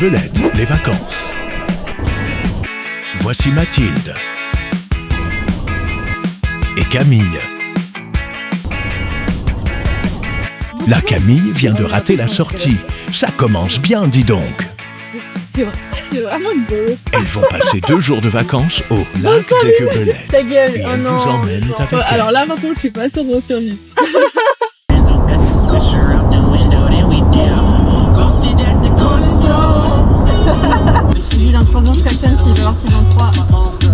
Belette, les vacances. Voici Mathilde et Camille. La Camille vient de rater la sortie. Ça commence bien, dis donc. C'est vraiment une bosse. Elles vont passer 2 jours de vacances au lac des Guebelettes. Ta gueule, Et oh elles non. vous emmènent avec elles. Alors là, maintenant, je suis pas sûre de survivre. Lui, dans 3 ans, je captionne s'il veut partir dans 3, 2, 1.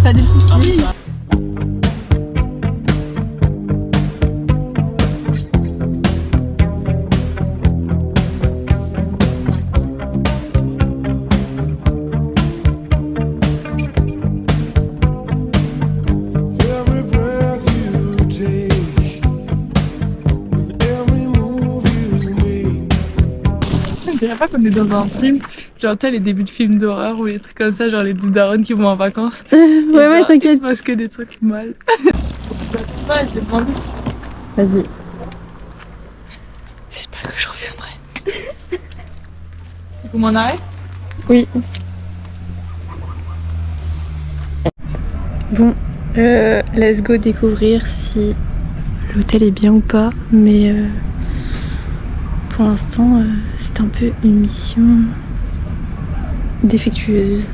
Pas de petits. Je dirais pas qu'on est dans un film, genre tu sais les débuts de films d'horreur ou les trucs comme ça, genre les deux darons qui vont en vacances. Ouais, t'inquiète. Parce que des trucs mal. Ouais, je l'ai demandé. Vas-y. J'espère que je reviendrai. C'est pour mon arrêt? Oui. Bon, let's go découvrir si l'hôtel est bien ou pas, mais pour l'instant, c'est un peu une mission défectueuse.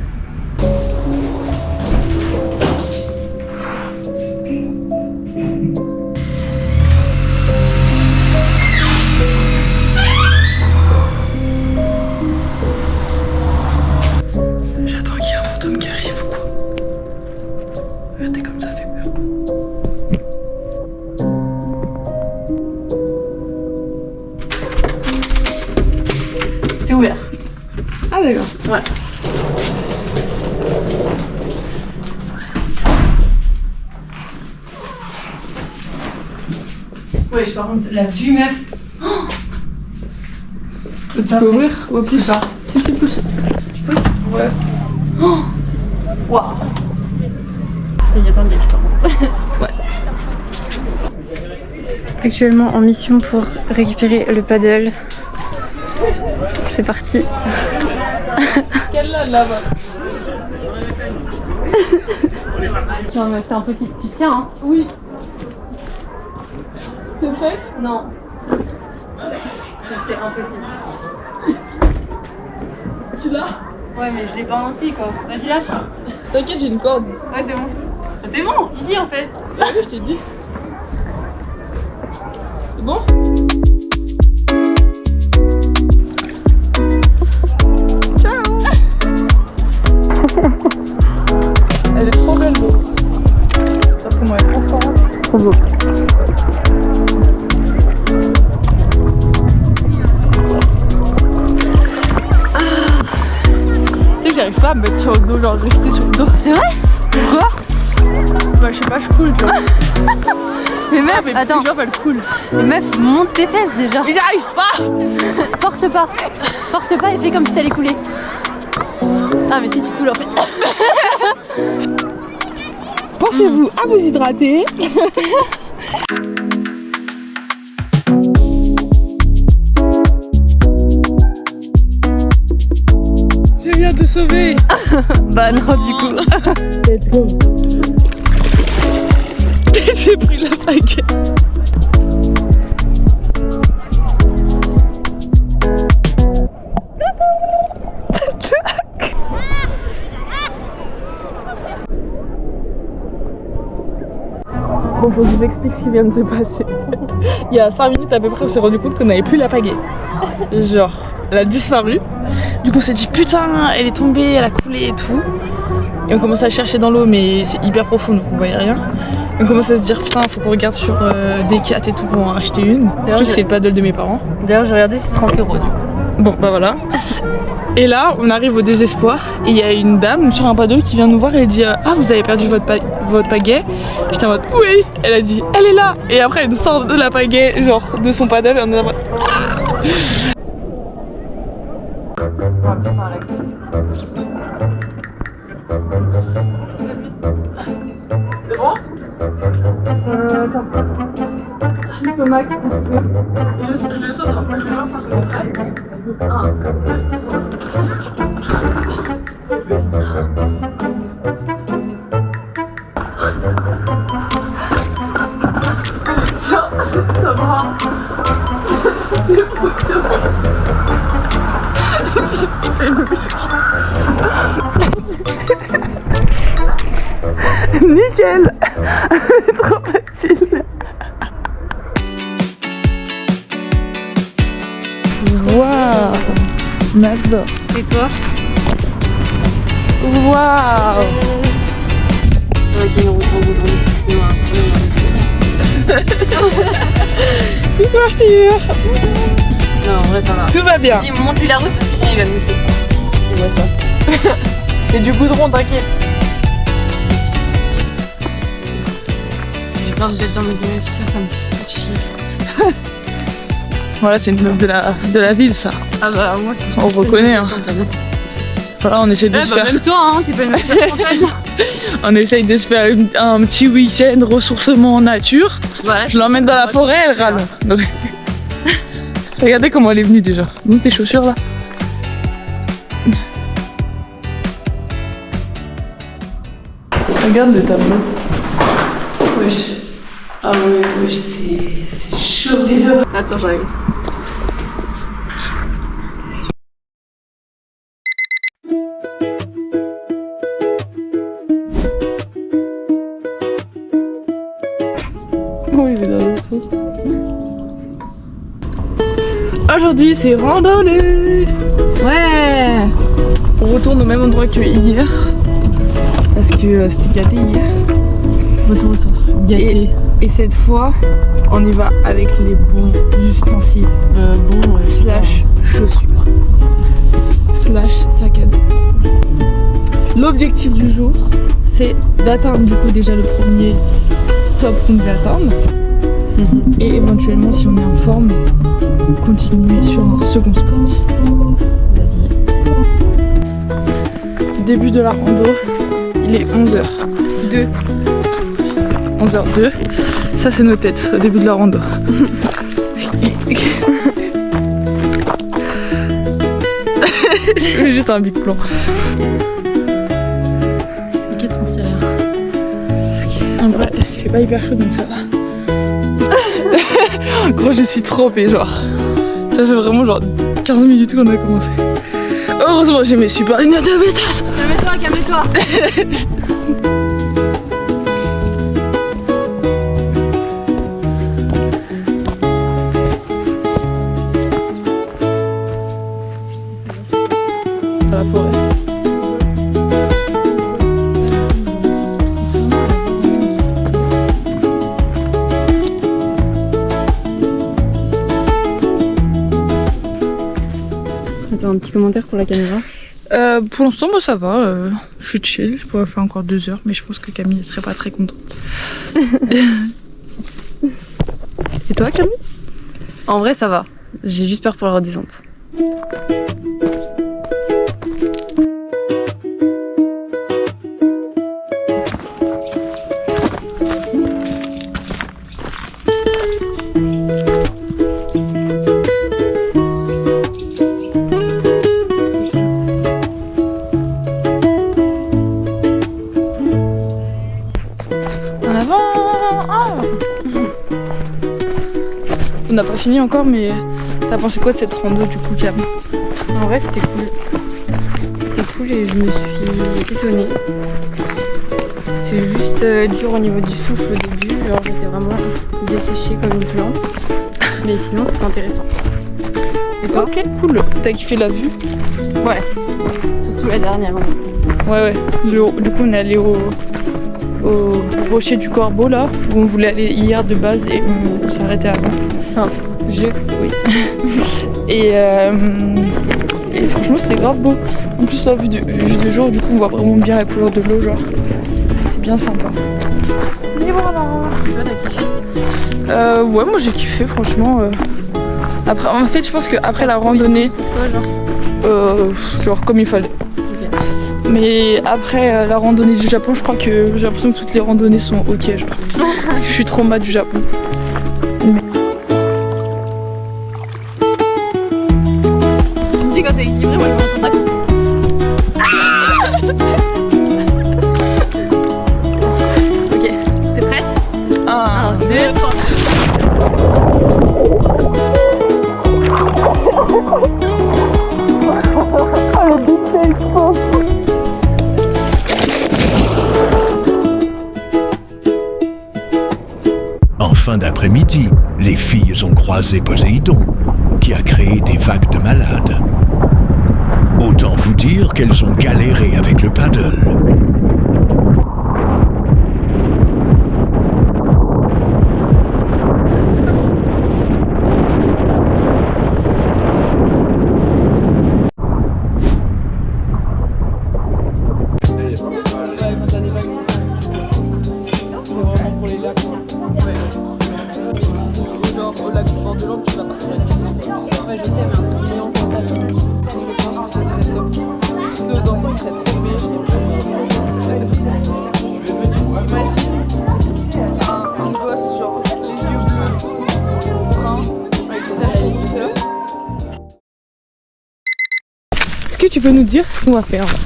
J'attends qu'il y ait un fantôme qui arrive ou quoi. Regardez comme ça fait peur. C'est ouvert. Ah d'accord. Voilà. Ouais, par contre, la vue, meuf. Tu peux ouvrir? Ouais, pousse. pas. Si, pousse. Tu pousses? Ouais. Waouh. Il y a plein de gars, par contre. Ouais. Actuellement en mission pour récupérer le paddle. C'est parti. Quelle là-bas? Non mais c'est impossible. Tu tiens hein? Oui. T'es prête? Non. C'est impossible. Tu l'as? Ouais mais je l'ai pas en entier quoi. Vas-y lâche. T'inquiète, j'ai une corde. Ouais c'est bon. C'est bon, easy en fait. Ah oui, je t'ai dit. C'est bon? Elle est trop belle, l'eau. Parce que moi, elle est transparente. Trop beau. Tu sais que j'arrive pas à me mettre sur le dos, genre rester sur le dos. C'est vrai? Pourquoi? Bah, je sais pas, je coule, genre. Mais meuf, Mais attends. genre, elle coule. Mais meuf, monte tes fesses déjà. Mais j'arrive pas! Force pas. Force pas et fais comme si t'allais couler. Ah mais si tu coules en fait. Pensez-vous à vous hydrater. Je viens te sauver. Bah non du coup. Let's go. J'ai pris la baguette. Bon, faut que je vous explique ce qui vient de se passer. Il y a 5 minutes à peu près, on s'est rendu compte qu'on n'avait plus la pagaie. Genre, elle a disparu. Du coup, on s'est dit putain, elle est tombée, elle a coulé et tout. Et on commence à la chercher dans l'eau, mais c'est hyper profond donc on voyait rien. Et on commence à se dire putain, faut qu'on regarde sur des quêtes et tout pour en racheter une. Surtout que c'est le paddle de mes parents. D'ailleurs j'ai regardé, c'est 30 € du coup. Bon, bah voilà. Et là, on arrive au désespoir. Et il y a une dame sur un paddle qui vient nous voir et elle dit ah, vous avez perdu votre pagaie. J'étais en mode oui. Elle a dit elle est là. Et après, elle nous sort de la pagaie, genre de son paddle. Et on est en mode C'est bon? Ils sont en a qui je le saute, après je lance un peu de près. 1, 2, 3. Tiens, ça va. Nickel. C'est trop facile. Waouh, on adore. Et toi? Waouh. Ok, on reprend goudron, sinon Coucou Arthur. non, en vrai ça va. Tout va bien. Dis, monte-lui la route parce que sinon il va me niquer. C'est moi ça. C'est du goudron, t'inquiète. J'ai plein de dettes dans mes yeux, ça me fait chier. Voilà, c'est une meuf de la ville, ça. Ah bah moi c'est On reconnaît. Hein. Voilà, on essaie de se faire. même toi, hein, t'es pas une meuf de campagne. On essaye de se faire un petit week-end ressourcement en nature. Voilà, Je l'emmène dans la forêt, elle râle. Donc... Regardez comment elle est venue déjà. Montre tes chaussures là. Regarde le tableau. Wesh. Ah ouais, wesh, c'est chaud vélo. Attends, j'arrive. Oui, mais dans l'autre sens. Aujourd'hui, c'est randonnée. Ouais. On retourne au même endroit que hier. Parce que c'était gâté hier. Retour au sens. Gâté. Et cette fois, on y va avec les bons ustensiles. Slash chaussures. Slash sac à dos. L'objectif du jour, c'est d'atteindre du coup déjà le premier stop qu'on devait atteindre. Et éventuellement, si on est en forme, continuer sur un second spot. Vas-y. Début de la rando, il est 11h02. 11h02. Ça, c'est nos têtes au début de la rando. Je fais juste un big plan. C'est ok de transpirer. En vrai, il fait pas hyper chaud donc ça va. Gros, je suis trempée, genre. Ça fait vraiment genre 15 minutes qu'on a commencé. Heureusement, j'ai mes super lignes de vitesse. Calme-toi. Dans la forêt. Attends, un petit commentaire pour la caméra. Pour l'instant, moi ça va. Je suis chill. Je pourrais faire encore 2 heures, mais je pense que Camille ne serait pas très contente. Et toi, Camille? En vrai, ça va. J'ai juste peur pour la redescente. En avant! Ah, on n'a pas fini encore, mais t'as pensé quoi de cette rando du coup, Cam? En vrai, c'était cool. C'était cool et je me suis étonnée. C'était juste dur au niveau du souffle au début. Genre, j'étais vraiment desséchée comme une plante. Mais sinon, c'était intéressant. Et toi? Ok, cool. T'as kiffé la vue? Ouais. Surtout la dernière. Ouais, ouais. Du coup, on est allé au rocher du Corbeau là, où on voulait aller hier de base et on s'est arrêté avant. Enfin, oui. Et franchement, c'était grave beau. En plus, la vue de jour, du coup, on voit vraiment bien la couleur de l'eau, genre. C'était bien sympa. Et voilà. Et toi, t'as kiffé? Ouais, moi j'ai kiffé, franchement. Après, en fait, je pense qu'après la randonnée, Toi, genre? genre comme il fallait. Mais après la randonnée du Japon, je crois que j'ai l'impression que toutes les randonnées sont ok, genre. Parce que je suis trop mat du Japon. dis quand t'es équilibré, moi je me retourne à côté. Ok, t'es prête? 1, 2, 3. En fin d'après-midi, les filles ont croisé Poséidon, qui a créé des vagues de malades. Autant vous dire qu'elles ont galéré avec le paddle. Genre au lac du bord de l'Aube, tu vas partir avec des Ouais, je sais, mais un truc mignon comme ça. Je pense que ça serait top. Tous nos enfants seraient trop bêches. Imagine un gosse, genre les yeux bleus, brun, avec des taches de douceur. Est-ce que tu peux nous dire ce qu'on va faire là?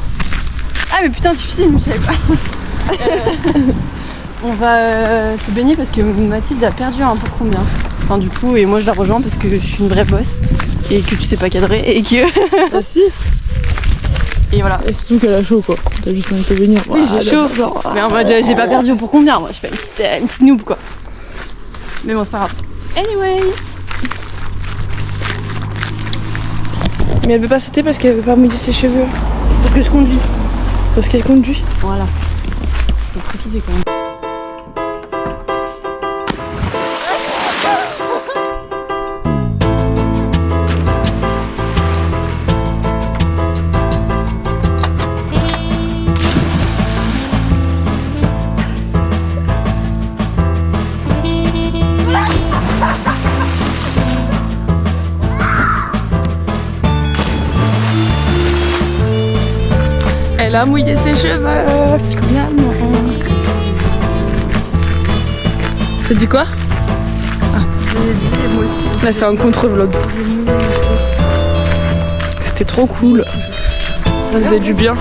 Ah mais putain, tu filmes, je savais pas. On va se baigner parce que Mathilde a perdu un pour combien. Enfin du coup, et moi je la rejoins parce que je suis une vraie bosse et que tu sais pas cadrer et que... Ah si. Et voilà. Et surtout qu'elle a chaud quoi, t'as juste envie de te baigner. Oui, j'ai chaud, genre. Mais en mode j'ai pas perdu au pour combien, moi je suis pas une petite noob quoi. Mais bon, c'est pas grave. Anyways. Mais elle veut pas sauter parce qu'elle veut pas mouiller ses cheveux. Parce que je conduis. Parce qu'elle conduit. Voilà. Faut préciser quand même. Elle a mouillé ses cheveux finalement. T'as dit quoi? J'ai dit moi aussi. On a fait un contre-vlog. C'était trop cool. Ça faisait du bien.